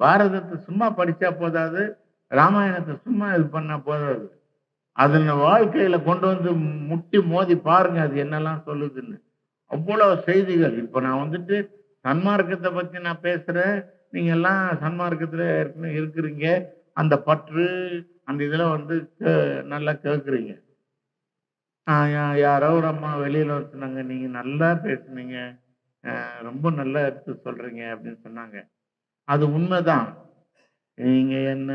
பாரதத்தை சும்மா படிச்சா போதாது, ராமாயணத்தை சும்மா இது பண்ணா போதாது. அதுல வாழ்க்கையில கொண்டு வந்து முட்டி மோதி பாருங்க அது என்னெல்லாம் சொல்லுதுன்னு. அவ்வளவு செய்திகள். இப்ப நான் வந்துட்டு சன்மார்க்கத்தை பத்தி நான் பேசுறேன். நீங்க எல்லாம் சன்மார்க்கத்துல ஏற்கனவே இருக்கிறீங்க. அந்த பற்று, அந்த இதுல வந்து நல்லா கேட்கிறீங்க. யாரோ ஒரு அம்மா வெளியில வந்து சொன்னாங்க, "நீங்க நல்லா பேசுனீங்க. ரொம்ப நல்லா எடுத்து சொல்றீங்க" அப்படின்னு சொன்னாங்க. அது உண்மைதான். நீங்க என்ன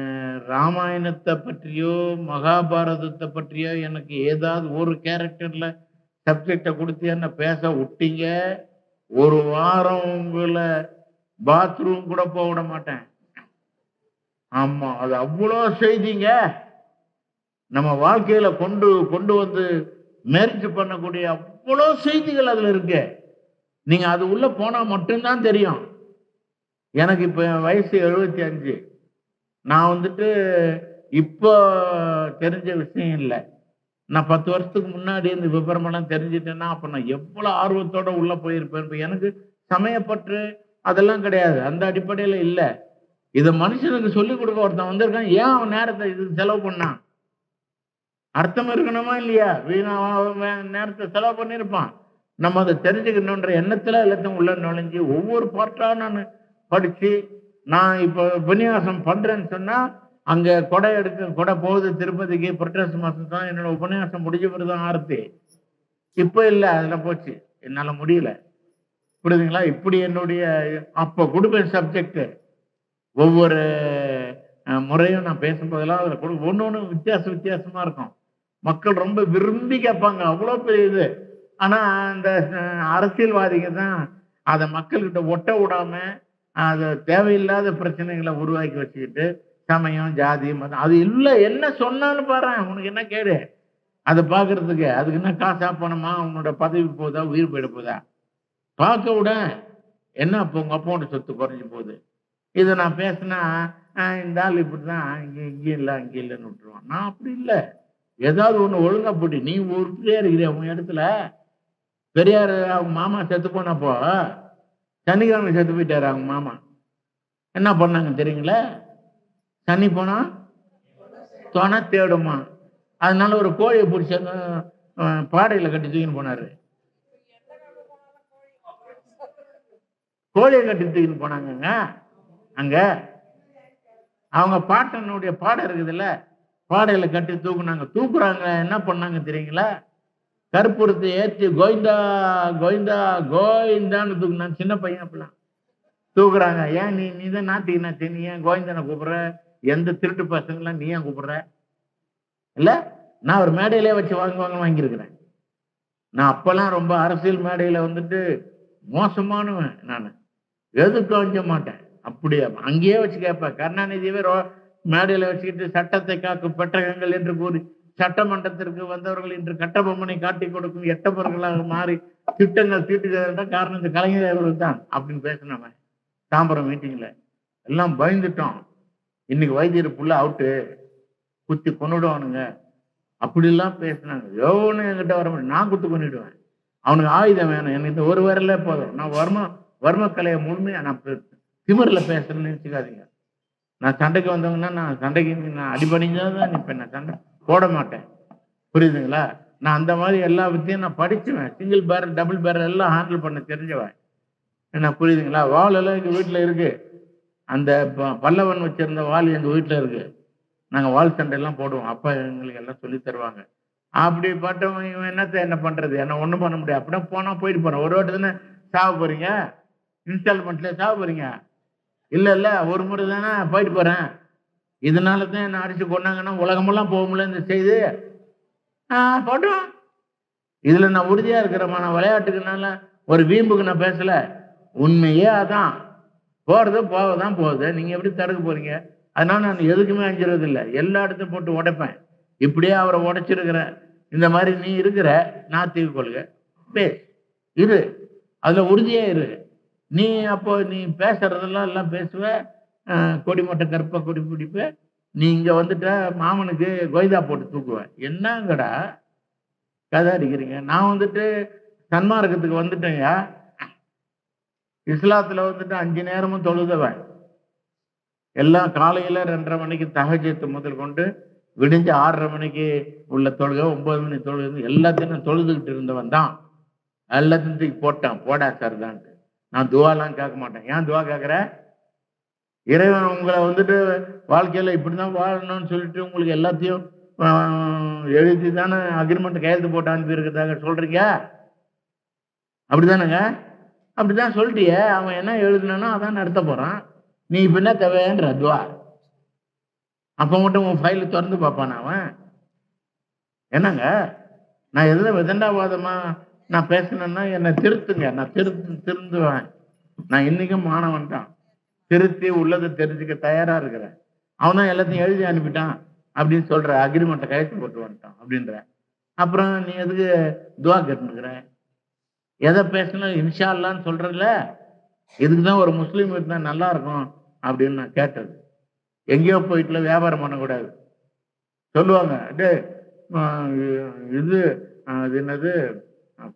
ராமாயணத்த பற்றியோ, மகாபாரதத்த பற்றியோ எனக்கு ஏதாவது ஒரு கேரக்டர்ல சப்ஜெக்ட்ட குடுத்து என்ன பேச வுட்டீங்க, ஒரு வாரம் உங்கள பாத்ரூம் கூட போ விட மாட்டேன். ஆமா. அது அவ்ளோ செய்திங்க. நம்ம வாழ்க்கையில கொண்டு கொண்டு வந்து மெர்ஜ் பண்ணக்கூடிய அவ்ளோ செய்திகள் அதுல இருக்கு. நீங்க அது உள்ள போனா மட்டும் தான் தெரியும். எனக்கு இப்ப என் வயசு 75. நான் வந்துட்டு இப்போ தெரிஞ்ச விஷயம் இல்ல. நான் 10 வருஷத்துக்கு முன்னாடி இந்த விவரமெல்லாம் தெரிஞ்சுட்டேன்னா, அப்ப நான் எவ்வளவு ஆர்வத்தோட உள்ள போயிருப்பேன். இப்ப எனக்கு சமயப்பற்று அதெல்லாம் கிடையாது. அந்த அடிப்படையில இல்ல. இத மனுஷனுக்கு சொல்லிக் குடுக்க ஒருத்தன் வந்திருக்கான். ஏன் அவன் நேரத்த இதுக்கு செலவு பண்ணான்? அர்த்தம் இருக்கணுமா இல்லையா? வீணா அவன் நேரத்த செலவு பண்ணியிருப்பான். நம்ம அத தெரிஞ்சுக்கணுன்ற எண்ணத்துல எல்லாத்தையும் உள்ள நுழைஞ்சு, ஒவ்வொரு பார்ட்டா நானு படிச்சு, நான் இப்ப உபன்யாசம் பண்றேன்னு சொன்னா, அங்க கொடை போகுது திருப்பதிக்கு புரட்டாசி மாசம் தான் என்னோட உபன்யாசம் முடிஞ்ச பிறகு தான் ஆரத்தி. இப்ப இல்ல. அதெல்லாம் போச்சு. என்னால முடியல. புரியுதுங்களா? இப்படி என்னுடைய அப்ப குடுப்பேன் சப்ஜெக்ட். ஒவ்வொரு முறையும் நான் பேசும்போதெல்லாம் அதுல ஒண்ணு வித்தியாசமா இருக்கும். மக்கள் ரொம்ப விரும்பி கேட்பாங்க. அவ்வளோ பெரிய இது. ஆனா இந்த அரசியல்வாதிங்க தான் அத மக்கள்கிட்ட ஒட்ட விடாம, அத தேவையில்லாத பிரச்சனைகள உருவாக்கி வச்சுக்கிட்டு, சமயம், ஜாதி, மதம் அது இல்ல என்ன சொன்னாலும் பாரேன். உனக்கு என்ன கேடு? அத பார்க்கறதுக்கு. அதுக்கு என்ன காசா, பணமா? உன்னோட பதவி போதா? உயிர் போயிட போதா? பார்க்க விடேன். என்ன அப்ப உங்க அப்பாவோட சொத்து குறைஞ்சு போகுது. இத நான் பேசினா, இந்த ஆள் இப்படிதான் இங்கேயும் இல்ல, அங்கேயும் இல்லன்னு விட்டுருவான். நான் அப்படி இல்ல. ஏதாவது ஒண்ணு ஒழுங்கா போட்டு, நீ உருப்படியா இருக்கிறியா உன் இடத்துல? பெரியார் அவங்க மாமா செத்து போனப்போ, சனிக்கிழமை செத்து போயிட்டாரு அவங்க மாமா. என்ன பண்ணாங்க தெரியுங்களா? சனி போனா தொண தேடுமா. அதனால ஒரு கோழியை பிடிச்சாங்க, பாடையில கட்டி தூக்கின்னு போனாரு. கோழியை கட்டி தூக்கின்னு போனாங்கங்க. அங்க அவங்க பாட்டனுடைய பாடை இருக்குதுல்ல, பாடையில கட்டி தூக்குனாங்க. தூக்குறாங்க. என்ன பண்ணாங்க தெரியுங்களா? கற்பூரத்தை ஏற்றி கோவிந்தா கோவிந்தா கோவிந்தான்னு தூக்குனாங்க. சின்ன பையன் அப்பெல்லாம் தூக்குறாங்க. ஏன் நீ தான் நாத்திக்கு நீ ஏன் கோவிந்தனை கூப்பிடுற? எந்த திருட்டு பசங்களாம் நீ ஏன் கூப்பிடுற? இல்ல, நான் ஒரு மேடையிலே வச்சு வாங்கியிருக்கிறேன். நான் அப்பெல்லாம் ரொம்ப அரசியல் மேடையில வந்துட்டு மோசமானவன் நானு. எதுக்கு கொஞ்ச மாட்டேன். அப்படியே அங்கேயே வச்சு கேட்பேன். கருணாநிதியவே மேடையில வச்சுக்கிட்டு சட்டத்தை காக்கும் பெட்டகங்கள் என்று கூறி சட்டமன்றத்திற்கு வந்தவர்கள் இன்று கட்டபொம்மனை காட்டிக் கொடுக்கும் எட்டப்பர்களாக மாறி திட்டங்கள் தீட்டுகிறதா காரணம் இந்த கலைஞர் அவர்கள் தான் அப்படின்னு பேசினவன். தாம்பரம் மீட்டிங்ல எல்லாம் பயந்துட்டோம். இன்னைக்கு வைத்தியர் புள்ள அவுட்டு, குத்தி கொன்னுடுவானுங்க அப்படிலாம் பேசினாங்க. எவனும் என்கிட்ட வர முடியும். நான் குத்து கொன்னிடுவேன். அவனுக்கு ஆயுதம் வேணும். எனக்கு இந்த ஒரு வரல போதும். நான் வர்ம கலையை முழுமையா நான் திமிர்ல பேசுறேன்னு நினைச்சுக்காதீங்க. நான் சண்டைக்கு வந்தவங்கன்னா நான் சண்டைக்கு நான் அடிபணிஞ்சாதான் நிற்பேன். நான் சண்டை போட மாட்டேன். புரியுதுங்களா? நான் அந்த மாதிரி எல்லா வித்தையும் நான் படிச்சுவேன். சிங்கிள் பேரல், டபுள் பேரல் எல்லாம் ஹேண்டில் பண்ண தெரிஞ்சவன். என்ன புரியுதுங்களா? வால் எல்லாம் எங்க வீட்டுல இருக்கு. அந்த பல்லவன் வச்சிருந்த வால் எங்க வீட்டுல இருக்கு. நாங்க வால் சண்டை எல்லாம் போடுவோம். அப்பா எங்களுக்கு எல்லாம் சொல்லி தருவாங்க. அப்படி பட்டவன் இவன் என்ன பண்றது? என்ன ஒண்ணும் பண்ண முடியாது. அப்படின்னா போனா போயிட்டு போறேன். ஒரு வாட்டி தானே சாவ போறீங்க? இன்ஸ்டால்மெண்ட்ல சாவ போறீங்க? இல்ல ஒரு முறை தானே போயிட்டு போறேன். இதனாலதான் என்ன அடிச்சு கொண்டாங்கன்னா உலகமெல்லாம் போகும்ல இந்த செய்தி. போட்டோம். இதுல நான் உறுதியா இருக்கிறேன். நான் விளையாட்டுக்குனால ஒரு வீம்புக்கு நான் பேசல. உண்மையே அதான். போறது போகதான் போகுது. நீங்க எப்படி தடுக்க போறீங்க? அதனால நான் எதுக்குமே அஞ்சுறது இல்லை. எல்லா இடத்தையும் போட்டு உடைப்பேன். இப்படியே அவரை உடைச்சிருக்கிறேன். இந்த மாதிரி நீ இருக்கிற நான் தீவு கொள்க பேசு இரு. அதுல உறுதியா இரு. நீ அப்போ நீ பேசுறதெல்லாம் எல்லாம் பேசுவ. கொடிமட்டை கருப்பா கொடி பிடிப்ப. நீ இங்க வந்துட்ட மாமனுக்கு கொய்தா போட்டு தூக்குவேன். என்னங்கடா கதை அடிக்கிறீங்க? நான் வந்துட்டு சன்மார்க்கத்துக்கு வந்துட்டேங்க. இஸ்லாத்துல வந்துட்டு 5 நேரமும் தொழுதவன். எல்லாம் காலையில 2:30 மணிக்கு தஹஜ்ஜத் முதல் கொண்டு விடிஞ்சு 6:30 மணிக்கு உள்ள தொழுகை, 9 மணி தொழுகை, எல்லாத்தையும் நான் தொழுதுகிட்டு இருந்தவன் தான். எல்லாத்தையும் தூக்கி போட்டான். போடா சார் தான். நான் துவாலாம் கேட்க மாட்டேன். ஏன் துவா கேட்குற? இறைவன் உங்களை வந்துட்டு வாழ்க்கையில இப்படிதான் வாழணும்னு சொல்லிட்டு உங்களுக்கு எல்லாத்தையும் எழுதி தானே அக்ரிமெண்ட் கையெழுத்து போட்டு அனுப்பி இருக்கிறதாக சொல்றீங்க. அப்படிதானுங்க? அப்படிதான் சொல்லிட்டிய. அவன் என்ன எழுதுனானோ அதான் நடத்த போறான். நீ இப்ப என்ன தேவைன்ற துவா? அப்ப மட்டும் உன் ஃபைல் திறந்து பார்ப்பான் அவன். என்னங்க, நான் எதுல விதண்டாவாதமா நான் பேசினேன்னா என்னை திருத்துங்க. நான் திருந்துவேன். நான் இன்னைக்கும் மாணவன் தான். திருத்தி உள்ளதை தெரிஞ்சுக்க தயாரா இருக்கிறேன். அவன் தான் எல்லாத்தையும் எழுதி அனுப்பிட்டான் அப்படின்னு சொல்ற, அக்ரிமெண்ட்டை கையெழுத்து போட்டு வந்துட்டான் அப்படின்ற. அப்புறம் நீ எதுக்கு துவா கேட்டுக்கிற? எதை பேசணும் இன்ஷா அல்லான்னு சொல்றல, இதுக்குதான் ஒரு முஸ்லீம் இருந்தா நல்லா இருக்கும் அப்படின்னு நான் கேட்டது. எங்கேயோ போயிட்டுல வியாபாரம் பண்ணக்கூடாது சொல்லுவாங்க. டே இது அது என்னது,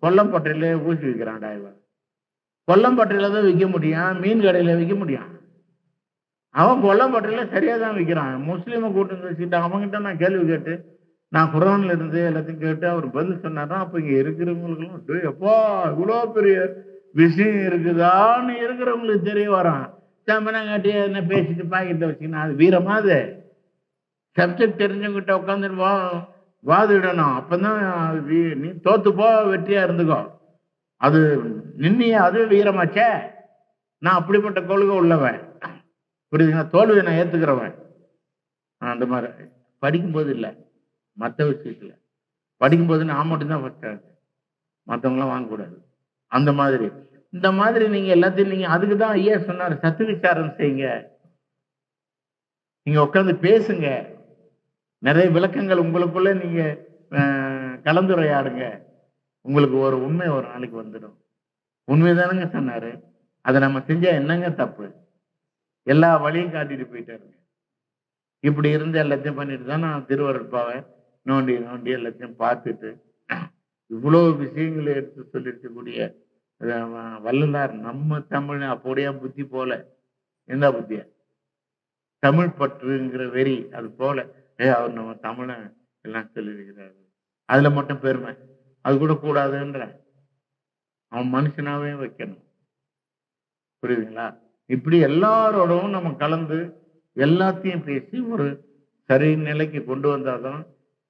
கொல்லம்பட்டையில ஊசி விற்கிறான்டா இவன். கொல்லம்பட்டையில தான் விற்க முடியும், மீன் கடையில விற்க முடியும். அவன் கொல்லம்பட்டையில சரியா தான் விற்கிறான். முஸ்லீமை கூட்டு வச்சுக்கிட்டு அவங்ககிட்ட நான் கேள்வி கேட்டு, நான் குரான்ல இருந்து எல்லாத்தையும் கேட்டு அவர் பதில் சொன்னாதான் அப்ப இங்க இருக்கிறவங்களுக்கெல்லாம் எப்பா இவ்வளோ பெரிய விஷயம் இருக்குதான்னு இருக்கிறவங்களுக்கு தெரிய வரான். சம்பனங்காட்டி என்ன பேசிட்டு பாக்கிட்ட வச்சுக்கணும். அது வீரமா? அது சப்ஜெக்ட் தெரிஞ்சவங்கிட்ட உட்காந்து வாதிடணும். அப்பதான் நீ தோத்து போ, வெற்றியா இருந்துக்கோ. அது நின்னிய அது வீரமாச்சே. நான் அப்படிப்பட்ட கொள்கை உள்ளவன், புரியுதுங்களா? தோல்வியை நான் ஏத்துக்கிறவன். அந்த மாதிரி படிக்கும்போது இல்லை, மற்ற விஷயத்துல படிக்கும்போது நான் மட்டும்தான் ஃபர்ஸ்ட் ரேங்க், மற்றவங்களாம் வாங்கக்கூடாது. அந்த மாதிரி இந்த மாதிரி நீங்க எல்லாத்தையும் நீங்க அதுக்குதான் ஐயா சொன்னார், சத்து விசாரம் செய்யுங்க. நீங்க உட்காந்து பேசுங்க, நிறைய விளக்கங்கள் உங்களுக்குள்ள நீங்க கலந்துரையாடுங்க. உங்களுக்கு ஒரு உண்மை ஒரு நாளைக்கு வந்துடும். உண்மைதானுங்க சொன்னாரு. அதை நம்ம செஞ்சா என்னங்க தப்பு? எல்லா வழியும் காட்டிட்டு போயிட்டாருங்க. இப்படி இருந்து எல்லாத்தையும் பண்ணிட்டு தான் நான் திருவருட்பாவை நோண்டி நோண்டி எல்லாத்தையும் பார்த்துட்டு இவ்வளவு விஷயங்களை எடுத்து சொல்லிருக்கக்கூடிய வள்ளலார் நம்ம தமிழ் அப்படியே புத்தி போல. எந்த புத்திய? தமிழ் பற்றுங்கிற வெறி அது போல. அவர் நம்ம தமிழை எல்லாம் சொல்லியிருக்கிறாரு. அதுல மட்டும் பெருமை, அது கூட கூடாதுன்ற. அவன் மனுஷனாவே வைக்கணும், புரியுதுங்களா? இப்படி எல்லாரோடவும் நம்ம கலந்து எல்லாத்தையும் பேசி ஒரு சரி நிலைக்கு கொண்டு வந்தாதான்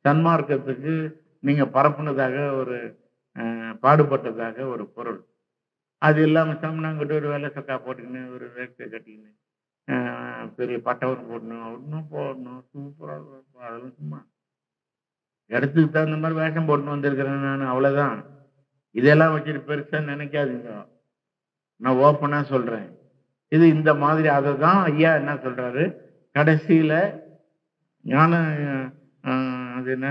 சன்மார்க்கத்துக்கு நீங்க பரப்புனதாக ஒரு பாடுபட்டதாக ஒரு பொருள். அது இல்லாம சம்னாங்கிட்ட ஒரு வேலை சக்கா போட்டுக்கின்னு ஒரு வேட்கை கட்டிக்கின்னு பெரிய பட்டவர் போடணும் ஒன்றும் போடணும் சூப்பராக அதெல்லாம் சும்மா இடத்துக்கு தகுந்த மாதிரி வேஷம் போட்டுன்னு வந்திருக்கிறேன் நான், அவ்வளவுதான். இதெல்லாம் வச்சுட்டு பெருசா நினைக்காதீங்க. நான் ஓப்பனா சொல்றேன். இது இந்த மாதிரி அதை தான் ஐயா என்ன சொல்றாரு கடைசியில ஞான அது என்ன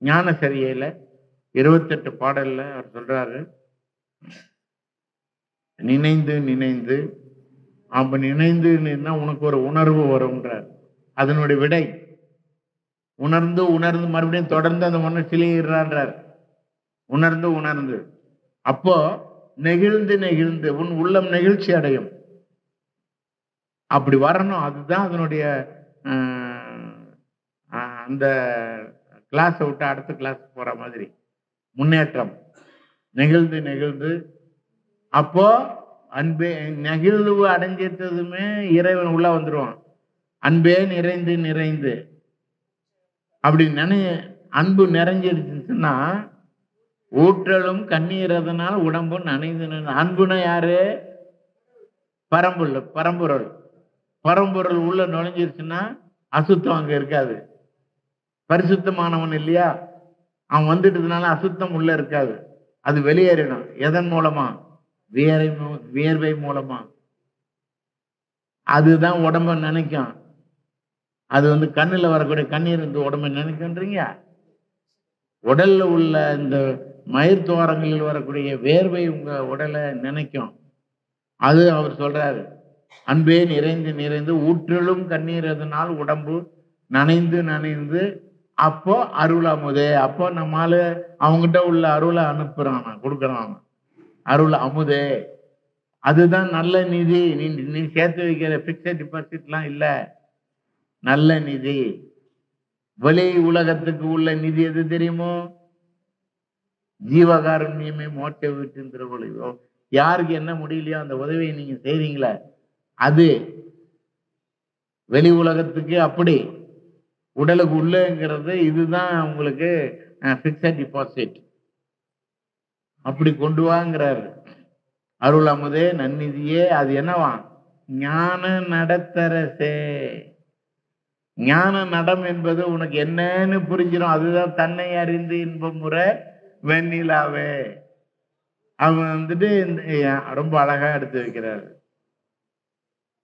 ஞான சரியில 28 பாடல்ல அவர் சொல்றாரு, நினைந்து நினைந்து அப்ப நினைந்து உனக்கு ஒரு உணர்வு வரும்ன்றார். அதனுடைய விடை உணர்ந்து உணர்ந்து மறுபடியும் தொடர்ந்து அந்த உணர்ச்சியிலே இருறான்றார். உணர்ந்து உணர்ந்து அப்போ நெகிழ்ந்து நெகிழ்ந்து உன் உள்ளம் நெகிழ்ச்சி அடையும். அப்படி வரணும். அதுதான் அதனுடைய அந்த கிளாஸை விட்டு அடுத்த கிளாஸ் போற மாதிரி முன்னேற்றம். நெகிழ்ந்து நெகிழ்ந்து அப்போ அன்பே நெகிழ்வு அடைஞ்சிட்டதுமே இறைவன் உள்ள வந்துருவான். அன்பே நிறைந்து நிறைந்து அப்படி அன்பு நிறைஞ்சிருச்சுன்னா ஊற்றலும் கண்ணீர், அதனால் உடம்பு நனைந்து. அன்புனா யாரு? பரம்பொருள். பரம்பொருள் உள்ள நுழைஞ்சிருச்சுன்னா அசுத்தம் அங்க இருக்காது. பரிசுத்தமானவன் இல்லையா, அவன் வந்துட்டதுனால அசுத்தம் உள்ள இருக்காது. அது வெளியேறிடும். எதன் மூலமா? வியர்வை மூலமா. அதுதான் உடம்ப நினைக்கும். அது கண்ணுல வரக்கூடிய கண்ணீர் உடம்பை நினைக்கின்றீங்க. உடல்ல உள்ள இந்த மயிர் துவாரங்களில் வரக்கூடிய வேர்வை உங்க உடலை நினைக்கும். அது அவர் சொல்றாரு, அன்பே நிறைந்து நிறைந்து ஊற்றலும் கண்ணீர், அதனால் உடம்பு நனைந்து நனைந்து. அப்போ அருள் அமுதே. அப்போ நம்மால அவங்ககிட்ட உள்ள அருளை அனுப்புறான், கொடுக்குறான். அருள் அமுதே. அதுதான் நல்ல நிதி. நீ நீ சேர்த்து வைக்கிற பிக்ஸட் டிபாசிட்லாம் இல்ல. நல்ல நிதி. வெளி உலகத்துக்கு உள்ள நிதி எது தெரியுமோ? ஜீவகாருண்யமே மோட்ச வீட்டின் திருவள்ளுவோ. யாருக்கு என்ன முடியலையோ அந்த உதவியை நீங்க செய்றீங்களே, அது வெளி உலகத்துக்கு அப்படி. உடலுக்கு உள்ளங்கிறது இதுதான் உங்களுக்கு பிக்ஸட் டிபாசிட். அப்படி கொண்டு வாங்கிறாரு. அருள் அமுதே நன்னிதியே. அது என்னவா? ஞான நடத்தரசே. ஞான நடம் என்பது உனக்கு என்னன்னு புரிஞ்சிடும். அதுதான் தன்னை அறிந்து இன்பம் முற வெண்ணிலாவே. அவன் வந்துட்டு ரொம்ப அழகா எடுத்து வைக்கிறாரு.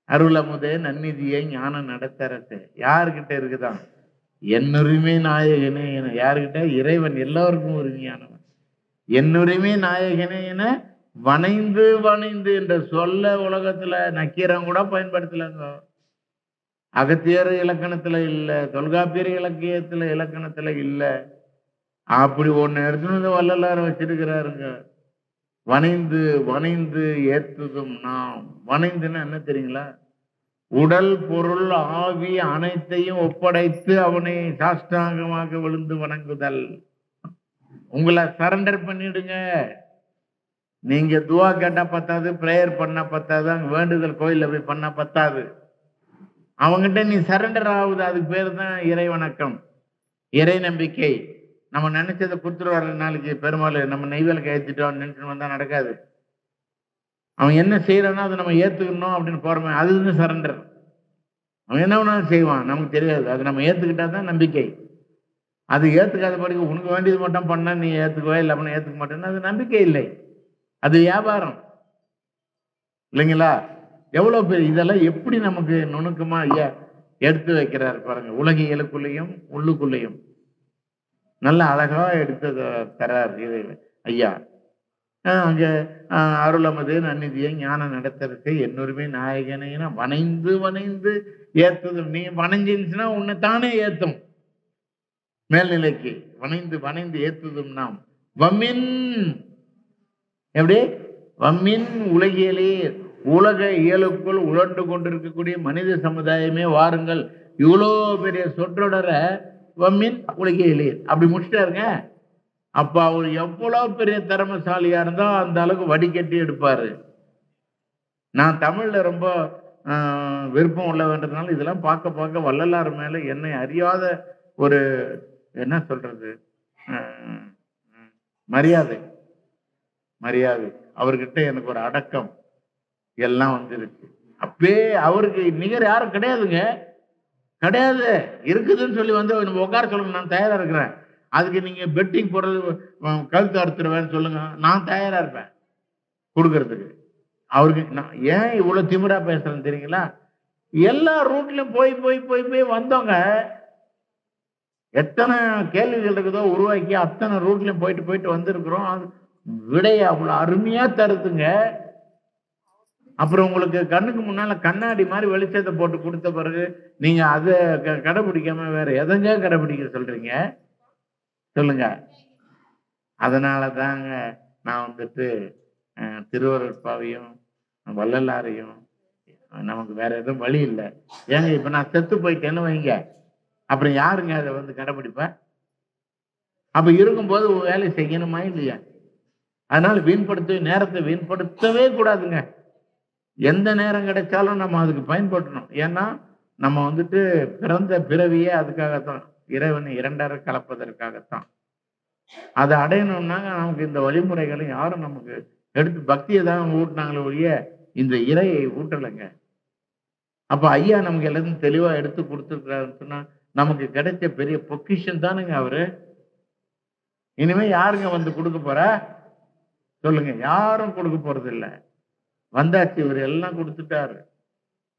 அருள் அமுதே நன்னிதியே ஞான நடத்தரசே. யாருக்கிட்ட இருக்குதான்? என்னுரிமை நாயகனே என. யாருக்கிட்ட? இறைவன் எல்லோருக்கும் உரிமையானவன். என்னுரிமை நாயகனே என வணைந்து வணைந்து என்ற சொல்ல உலகத்துல நக்கீரன் கூட பயன்படுத்தலங்க. அகத்தியர் இலக்கணத்துல இல்ல, தொல்காப்பியர் இலக்கியத்துல இலக்கணத்துல இல்ல. அப்படி ஒண்ணு எடுத்துன்னு வந்து வள்ளலார் வச்சிருக்கிறாருங்க. வணைந்து வணைந்து ஏத்துதும் நாம். வணைந்துன்னா என்ன தெரியுங்களா? உடல் பொருள் ஆவி அனைத்தையும் ஒப்படைத்து அவனை சாஷ்டாங்கமாக விழுந்து வணங்குதல். உங்களை சரண்டர் பண்ணிடுங்க. நீங்க துவா கேட்டா பத்தாது, பிரேயர் பண்ணா பத்தாது, அங்க வேண்டுதல் கோயில்ல போய் பண்ணா பத்தாது. அவங்ககிட்ட நீ சரண்டர் ஆகுது. அதுக்கு பேரு தான் இறை வணக்கம், இறை நம்பிக்கை. நம்ம நினைச்சதை கொடுத்துட்டு வர்ற நாளைக்கு பெருமாள் நம்ம நெய்வேலுக்கு ஏற்றிட்டோம் நினைச்சுட்டு வந்தா நடக்காது. அவன் என்ன செய்யறானோ அதை நம்ம ஏத்துக்கணும் அப்படின்னு போறோமே, அது சரண்டர். அவன் என்ன வேணாலும் செய்வான், நமக்கு தெரியாது. அது நம்ம ஏத்துக்கிட்டா தான் நம்பிக்கை. அது ஏத்துக்காத படிக்க உனக்கு வேண்டியது மட்டும் பண்ணா நீ ஏத்துக்குவா, இல்லை அப்படின்னா ஏத்துக்க மாட்டேன்னா அது நம்பிக்கை இல்லை, அது வியாபாரம் இல்லைங்களா? எவ்வளவு பேர் இதெல்லாம் எப்படி நமக்கு நுணுக்கமா எடுத்து வைக்கிறார் பாருங்க. உலகியலுக்குள்ளேயும் உள்ளுக்குள்ளேயும் நல்ல அழகா எடுத்து தரார் இறைவன் ஐயா. அங்க அருள் அமுதே நன்னிதியை ஞான நடத்தறதுக்கு என்னொருமே நாயகனேனா வணைந்து வணைந்து ஏத்துதும். நீ வணைஞ்சிருச்சுன்னா உன்னை தானே ஏத்தும் மேல்நிலைக்கு. வணைந்து வணைந்து ஏத்துதும் நாம். வம்மின் எப்படி? வம்மின் உலகியலே. உலக இயலுக்குள் உழண்டு கொண்டிருக்கக்கூடிய மனித சமுதாயமே வாருங்கள். இவ்வளோ பெரிய சொற்றொடர வம்மின் உலகியலே அப்படி முடிச்சிட்டாருங்க. அப்ப அவர் எவ்வளவு பெரிய திறமைசாலியா இருந்தா அந்த அளவுக்கு வடிகட்டி எடுப்பாரு. நான் தமிழ்ல ரொம்ப விருப்பம் உள்ளவன்றதுனால இதெல்லாம் பார்க்க பார்க்க வள்ளலார் மேல என்னை அறியாத ஒரு என்ன சொல்றது மரியாதை மரியாதை அவர்கிட்ட எனக்கு ஒரு அடக்கம் எல்லாம் வந்துருச்சு. அப்பே அவருக்கு நிகர் யாரும் கிடையாதுங்க, கிடையாது. இருக்குதுன்னு சொல்லி வந்து உட்கார சொல்லுங்க, நான் தயாரா இருக்கிறேன். அதுக்கு நீங்க பெட்டிங் போடுறது கழுத்து அறுத்துருவேன்னு சொல்லுங்க, நான் தயாரா இருப்பேன் கொடுக்கறதுக்கு. அவருக்கு நான் ஏன் இவ்வளவு திமிரா பேசுறேன்னு தெரியுங்களா? எல்லா ரூட்லயும் போய் போய் போய் போய் வந்தவங்க எத்தனை கேள்விகள் இருக்குதோ உருவாக்கி அத்தனை ரூட்லயும் போயிட்டு போயிட்டு வந்திருக்கிறோம். அது விடைய அவ்வளவு அருமையா தருதுங்க. அப்புறம் உங்களுக்கு கண்ணுக்கு முன்னால கண்ணாடி மாதிரி வெளிச்சத்தை போட்டு கொடுத்த பிறகு நீங்க அதை கடைபிடிக்காம வேற எதங்க கடைபிடிக்க சொல்றீங்க சொல்லுங்க. அதனால தாங்க நான் வந்துட்டு திருவருட்பாவையும் வள்ளலாரையும் நமக்கு வேற எதுவும் வழி இல்லை. ஏங்க இப்ப நான் செத்து போயிட்டேன்னு வைங்க, அப்புறம் யாருங்க அதை வந்து கடைபிடிப்பேன்? அப்ப இருக்கும்போது வேலை செய்யணுமா இல்லையா? அதனால நேரத்தை வீண்படுத்தவே கூடாதுங்க. எந்த நேரம் கிடைச்சாலும் நம்ம அதுக்கு பயன்படுத்தணும். ஏன்னா நம்ம வந்துட்டு பிறந்த பிறவியே அதுக்காகத்தான், இறைவனை இரண்டரை கலப்பதற்காகத்தான். அதை அடையணும்னா நமக்கு இந்த வழிமுறைகளை யாரும் நமக்கு எடுத்து பக்தியை தான் ஊட்டினாங்களே ஒழிய இந்த இறையை ஊட்டலைங்க. அப்ப ஐயா நமக்கு எல்லாத்தையும் தெளிவா எடுத்து கொடுத்துருக்கிறாருன்னு சொன்னா நமக்கு கிடைச்ச பெரிய பொக்கிஷன் தானுங்க அவரு. இனிமே யாருங்க வந்து கொடுக்க போறா சொல்லுங்க? யாரும் கொடுக்க போறது இல்லை. வந்தாச்சு, இவர் எல்லாம் கொடுத்துட்டாரு.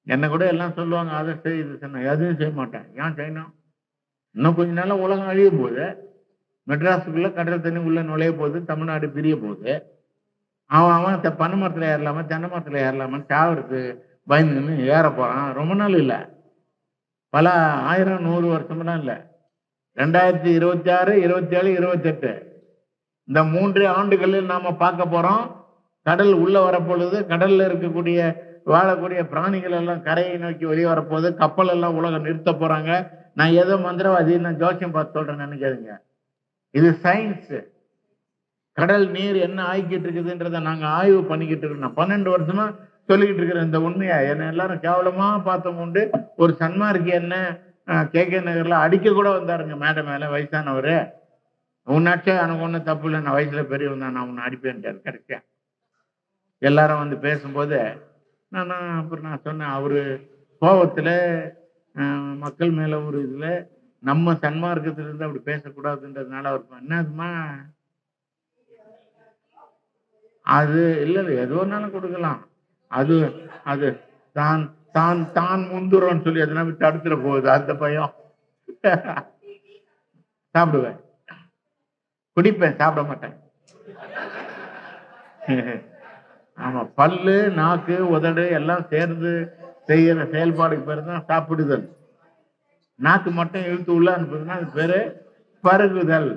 என்ன கூட எல்லாம் சொல்லுவாங்க, அதை செய் இது சொன்ன, எதுவும் செய்ய மாட்டேன். ஏன் செய்யணும்? இன்னும் கொஞ்ச நாள் உலகம் அழிய போகுது, மெட்ராஸுக்குள்ள கடல் தண்ணி உள்ள நுழைய போகுது, தமிழ்நாடு பிரிய போகுது. அவன் பனை மரத்துல ஏறலாமா தென்னை மரத்துல ஏறலாமான்னு சாவருக்கு பயந்துன்னு ஏற போறான். ரொம்ப நாள் இல்லை, பல 1000 100 வருஷம்லாம் இல்லை. 2026, 27, 28 இந்த 3 ஆண்டுகளில் நாம பார்க்க போறோம் கடல் உள்ள வரப்பொழுது கடல்ல இருக்கக்கூடிய வாழக்கூடிய பிராணிகள் எல்லாம் கரையை நோக்கி வெளியே வரப்போகுது. கப்பல் எல்லாம் உலகம் நிறுத்த போறாங்க. நான் ஏதோ மந்திரவாதி, நான் ஜோசியம் பார்த்து சொல்றேன்னு நினைக்காதுங்க. இது சயின்ஸ். கடல் நீர் என்ன ஆகிக்கிட்டு இருக்குதுன்றத நாங்க ஆய்வு பண்ணிக்கிட்டு இருக்கோம். நான் 12 வருஷமா சொல்லிக்கிட்டு இருக்கிறேன் இந்த உண்மையா. என்ன எல்லாரும் கேவலமா பார்த்தவங்க உண்டு. ஒரு சன்மார்க்கு என்ன KK நகர்ல அடிக்க கூட வந்தாருங்க மேடை மேல, வயசானவரு. உன்னாச்சா எனக்கு ஒன்றும் தப்பு இல்லை, நான் வயசுல பெரியவன் தான், நான் உன்னை அடிப்பேன்ட்டாரு கடைசியா. எல்லாரும் வந்து பேசும்போது அப்புறம் நான் சொன்னேன், அவரு கோபத்துல மக்கள் மேல ஒரு இதுல நம்ம சன்மார்க்கத்துல இருந்து அப்படி பேசக்கூடாதுன்றதுனால அவர் என்னதுமா அது இல்ல எது ஒன்னாலும் கொடுக்கலாம். அது அது தான் தான் தான் முந்துறோம்னு சொல்லி எதனா தடுத்துட போகுது அந்த பயம். சாப்பிடுவேன், குடிப்பேன், சாப்பிட மாட்டேன். ஆமா, பல்லு நாக்கு உதடு எல்லாம் சேர்ந்து செய்யற செயல்பாடுக்கு பேரு தான் சாப்பிடுதல். நாக்கு மட்டும் இழுத்து உள்ள அனுப்புதுன்னா அது பேரு பருகுதல்.